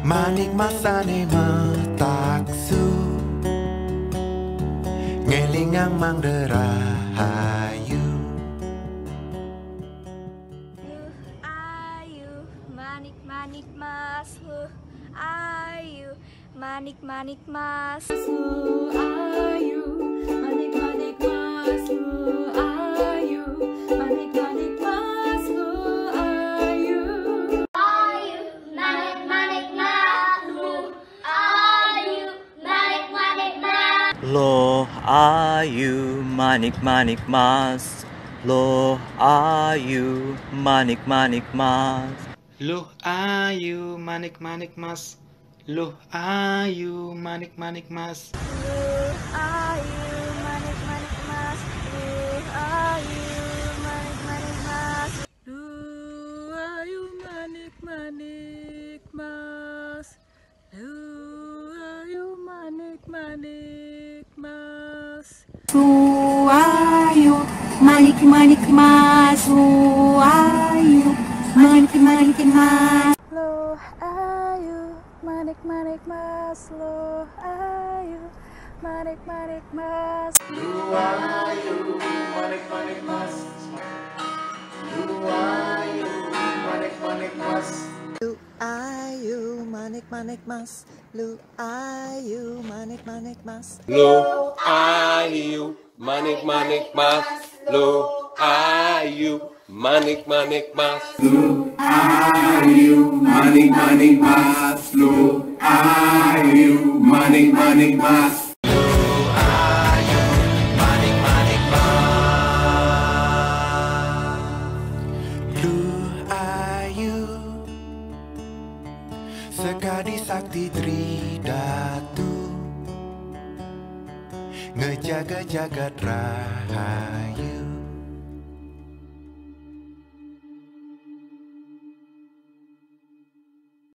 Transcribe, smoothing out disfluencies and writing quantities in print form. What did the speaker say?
Manik masane metaksu ngelingang mang derahayu. Ayu manik manik mas, ayu manik manik mas, ayu manik manik mas, ayu manik manik mas, ayu ayu manik manik mas, ayu manik manik mas. Lo ayu manik manik mas, lo ayu manik manik mas. Loh ayu manik-manik mas, loh ayu manik-manik mas. Ayu manik manik mas, ayu manik manik mas, ayu manik manik mas, ayu manik manik mas, ayu manik manik mas, ayu manik manik mas. lo ayu manik manik mas, lo ayu manik manik mas, Ayu manik-manik mas, ayu manik-manik mas. Lu ayu manik-manik mas, lu ayu manik-manik mas. Lu ayu manik-manik mas, lu ayu manik-manik mas. Lu ayu manik-manik mas, lu ayu manik-manik mas. Sekadi sakti tridatu ngejaga jagat rahayu.